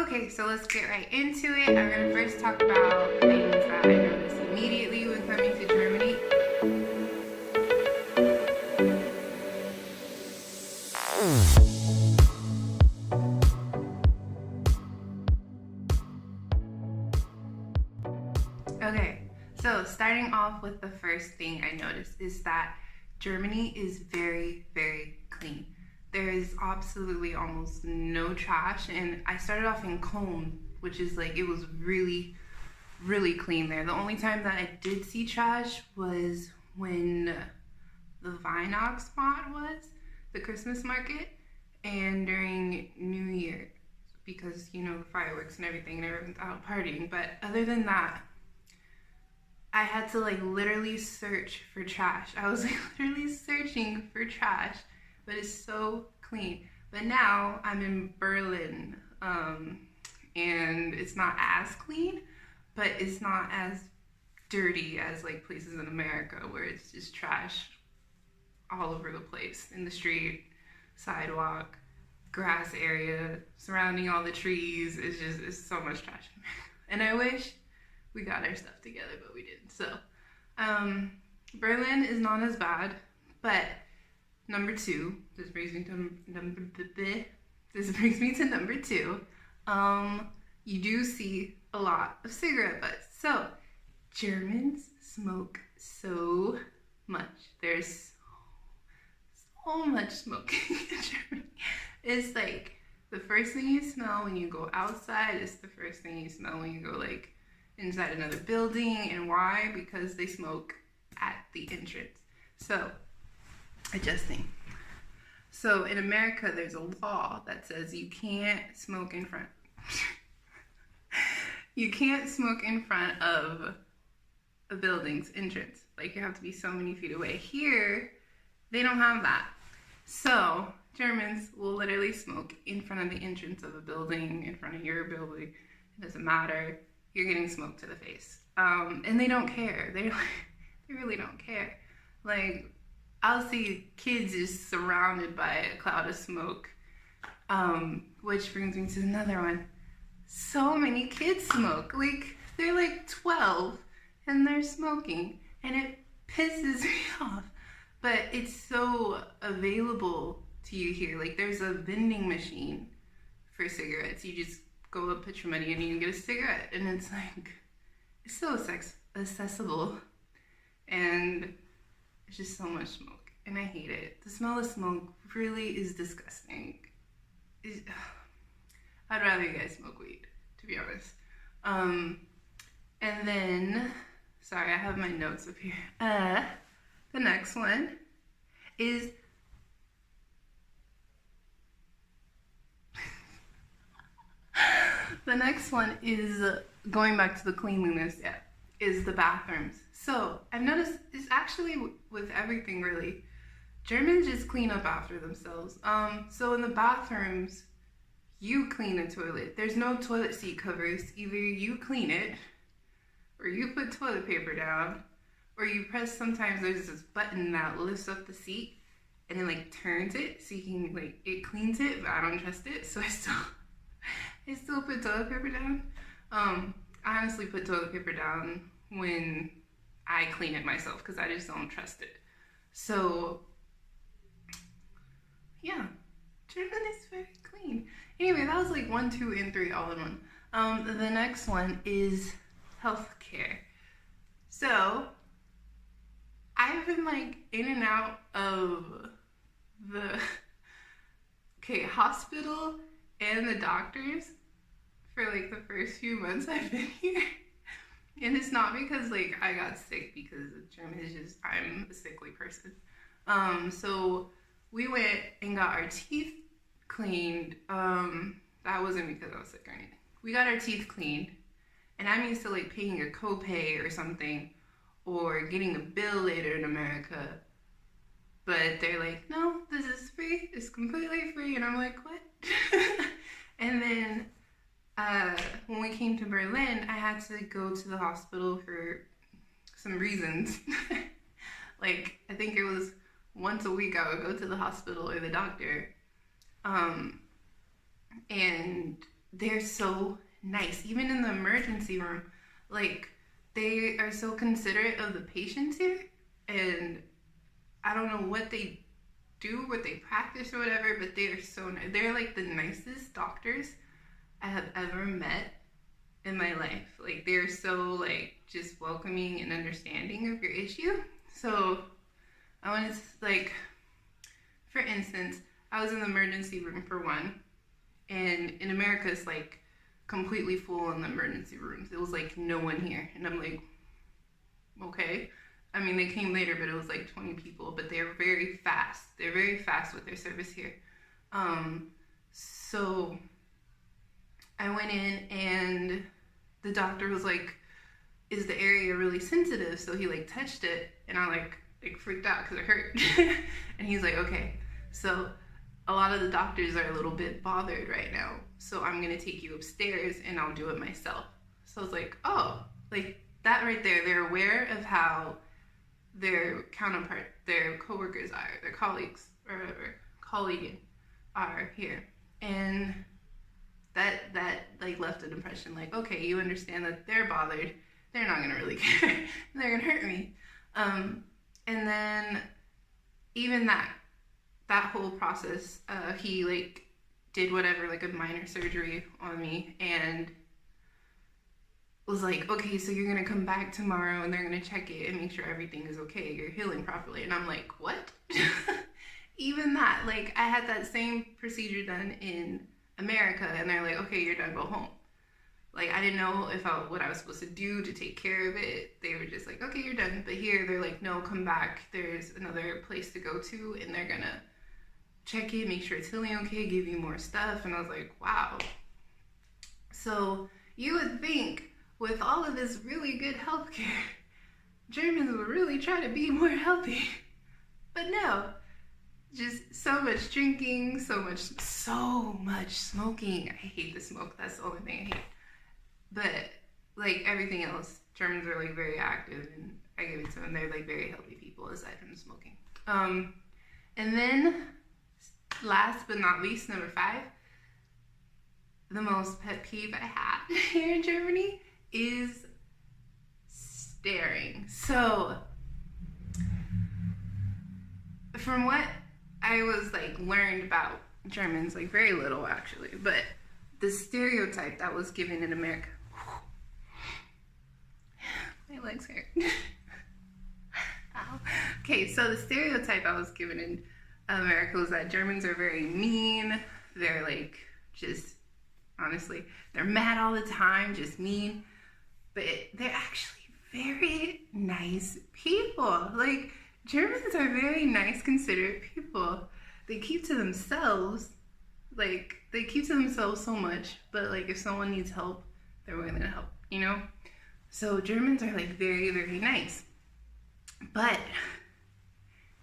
Okay, so let's get right into it. I'm going to first talk about things that I noticed immediately when coming to Germany. Okay, so starting off with the first thing I noticed is that Germany is very, very clean. There is absolutely almost no trash, and I started off in Cologne, which is like, it was really, really clean there. The only time that I did see trash was when the Weihnachtsmarkt was, the Christmas market, and during New Year, because, you know, the fireworks and everything, and everyone's out partying. But other than that, I had to like literally search for trash. I was like literally searching for trash, but it's so clean. But now I'm in Berlin, and it's not as clean, but it's not as dirty as like places in America where it's just trash all over the place, in the street, sidewalk, grass area, surrounding all the trees. It's so much trash. And I wish we got our stuff together, but we didn't. So, Berlin is not as bad, but number two, this brings me to number two. You do see a lot of cigarette butts. So, Germans smoke so much. There's so much smoking in Germany. It's like the first thing you smell when you go outside. It's the first thing you smell when you go like inside another building. And why? Because they smoke at the entrance. So, adjusting. So in America, there's a law that says you can't smoke in front. You can't smoke in front of a building's entrance. Like, you have to be so many feet away. Here, they don't have that. So Germans will literally smoke in front of the entrance of a building, in front of your building. It doesn't matter. You're getting smoked to the face. And they don't care. They really don't care. Like, I'll see kids just surrounded by a cloud of smoke. Which brings me to another one. So many kids smoke. Like, they're like 12 and they're smoking. And it pisses me off. But it's so available to you here. Like, there's a vending machine for cigarettes. You just go up, put your money in, and you can get a cigarette. And it's like, it's so accessible. And it's just so much smoke. And I hate it. The smell of smoke really is disgusting. I'd rather you guys smoke weed, to be honest. And then, sorry, I have my notes up here. The next one is going back to the cleanliness, is the bathrooms. So I've noticed it's actually with everything really. Germans just clean up after themselves. So in the bathrooms, you clean the toilet. There's no toilet seat covers. Either you clean it, or you put toilet paper down, or you press, sometimes there's this button that lifts up the seat and it like turns it so you can like, it cleans it, but I don't trust it, so I still put toilet paper down. I honestly put toilet paper down when I clean it myself because I just don't trust it. So yeah, German is very clean. Anyway, that was like 1, 2, and 3 all in one. The next one is healthcare. So I've been like in and out of the hospital and the doctors for like the first few months I've been here. And it's not because like I got sick, because German is just, I'm a sickly person. So we went and got our teeth cleaned. That wasn't because I was sick or anything. We got our teeth cleaned, and I'm used to like paying a copay or something, or getting a bill later in America. But they're like, no, this is free. It's completely free. And I'm like, what? And then when we came to Berlin, I had to go to the hospital for some reasons. Like, I think it was once a week I would go to the hospital or the doctor. And they're so nice. Even in the emergency room, like they are so considerate of the patients here. And I don't know what they do, what they practice or whatever, but they are so nice. They're like the nicest doctors I have ever met in my life. Like they're so like just welcoming and understanding of your issue. So I want to like, for instance, I was in the emergency room for one, and in America it's like completely full in the emergency rooms. It was like no one here, and I'm like, okay. I mean, they came later, but it was like 20 people. But they're very fast. They're very fast with their service here. So I went in, and the doctor was like, "Is the area really sensitive?" So he like touched it, and I like freaked out because it hurt. And he's like, "Okay, so a lot of the doctors are a little bit bothered right now, so I'm gonna take you upstairs and I'll do it myself." So I was like, "Oh, like that right there." They're aware of how their counterpart, their coworkers are, their colleagues or whatever, colleague are here, and that like left an impression. Like, okay, you understand that they're bothered. They're not gonna really care. They're gonna hurt me. And then even that whole process, he like did whatever, like a minor surgery on me, and was like, okay, so you're gonna come back tomorrow and they're gonna check it and make sure everything is okay, you're healing properly. And I'm like, what? Even that, like I had that same procedure done in America, and they're like, okay, you're done, go home. Like I didn't know what I was supposed to do to take care of it. They were just like, okay, you're done. But here they're like, no, come back, there's another place to go to, and they're gonna check it, make sure it's healing okay, give you more stuff. And I was like, wow. So you would think with all of this really good healthcare, Germans would really try to be more healthy. But no, just so much drinking, so much smoking. I hate the smoke. That's the only thing I hate. But like everything else, Germans are like very active, and I give it to them. They're like very healthy people aside from the smoking. And then last but not least, number 5, the most pet peeve I have here in Germany is staring. So from what I was like learned about Germans, like very little actually, but the stereotype that was given in America, my legs hurt. Ow. Okay, so the stereotype I was given in America was that Germans are very mean. They're like just, honestly, they're mad all the time, just mean. But they're actually very nice people. Like Germans are very nice, considerate people. They keep to themselves. Like they keep to themselves so much, but like if someone needs help, they're willing to help, you know? So Germans are like very, very nice. But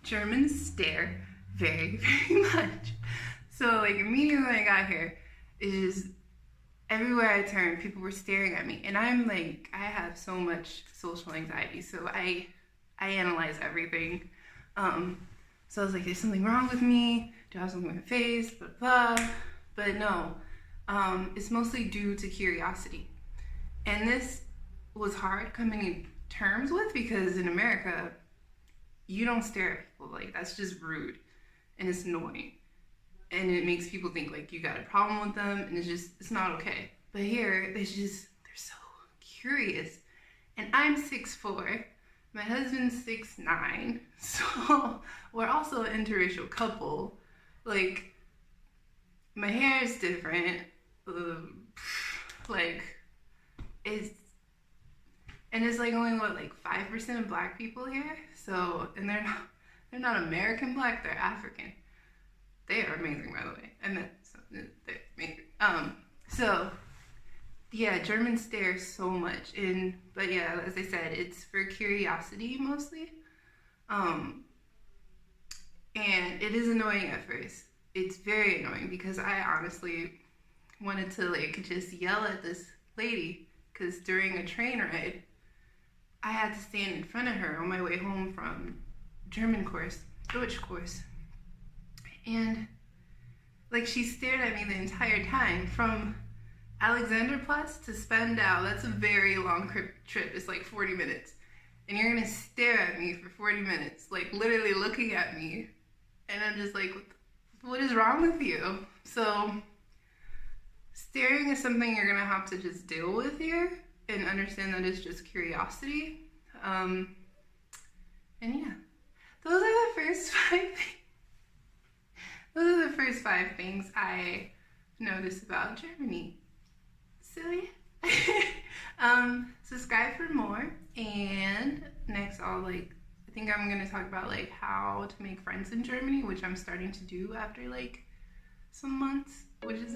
Germans stare very, very much. So like immediately when I got here, it's just everywhere I turned, people were staring at me. And I'm like, I have so much social anxiety, so I analyze everything. So I was like, there's something wrong with me? Do I have something on my face? Blah, blah. But no, it's mostly due to curiosity. And this was hard coming in terms with, because in America, you don't stare at people. Like, that's just rude. And it's annoying. And it makes people think like you got a problem with them, and it's not okay. But here, they're so curious. And I'm 6'4", my husband's 6'9", so we're also an interracial couple. Like, my hair is different, like, it's like only like 5% of black people here, so, and they're not American black, they're African. They are amazing, by the way. I met some, they're amazing. So yeah, Germans stare so much, but yeah, as I said, it's for curiosity mostly. And it is annoying at first. It's very annoying because I honestly wanted to like just yell at this lady, because during a train ride, I had to stand in front of her on my way home from German course, Deutsch course. And like she stared at me the entire time from Alexanderplatz to Spandau, that's a very long trip. It's like 40 minutes. And you're gonna stare at me for 40 minutes, like literally looking at me. And I'm just like, what is wrong with you? So, staring is something you're gonna have to just deal with here and understand that it's just curiosity. And yeah, those are the first five things I noticed about Germany. So yeah. Subscribe for more, and next I think I'm gonna talk about like how to make friends in Germany, which I'm starting to do after like some months, which is